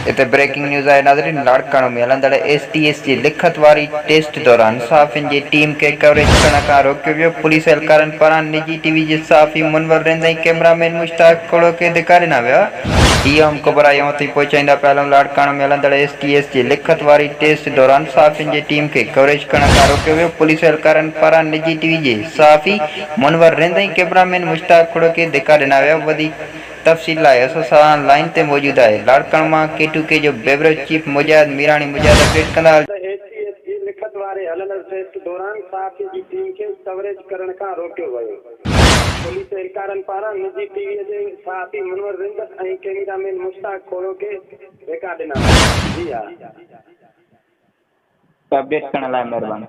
इते breaking news आहे नाज़रीन। लाड़काणो में हलंदड़ STS जी लिखत वारी टेस्ट दौरान सहाफ़ियुनि जी टीम के कवरेज करण खां रोकियो वियो। पुलिस एहलकारनि पारां निजी टीवी जे सहाफ़ी मुनवर रहंदे कैमरामैन मुश्ताक खोड़ो खे धिका ॾिना विया। हम ख़बर आई ताईं पहुचाईंदा पिया हलूं। लाड़काणो में हलंदड़ STS जी लिखत वारी टेस्ट दौरान सहाफ़ियुनि जी टीम के कवरेज करण खां रोकियो वियो। पुलिस एहलकारनि पारां निजी टीवी जे सहाफ़ी मुनवर रहंदे कैमरामैन मुश्ताक खोड़ो खे धिका ॾिना विया। वधीक तफ़सील लाइ असां सां लाइन ते मौजूद आहे लाड़काणो मां K2K जो बेवरेज चीफ मुजाहिद मीराणी। मुजाहिद अपडेट कंदा। STS जी लिखत वारे हलंदड़ टेस्ट दौरान सहाफ़ी जी टीम खे कवरेज करण खां रोकियो वियो। पुलिस एहलकारनि पारां निजी टीवीअ जे सहाफ़ी मुनवर रहंदड़ ऐं कैमरामैन मुश्ताक खोड़ो खे धिका ॾिना। जी हा, अपडेट करण लाइ महिरबानी।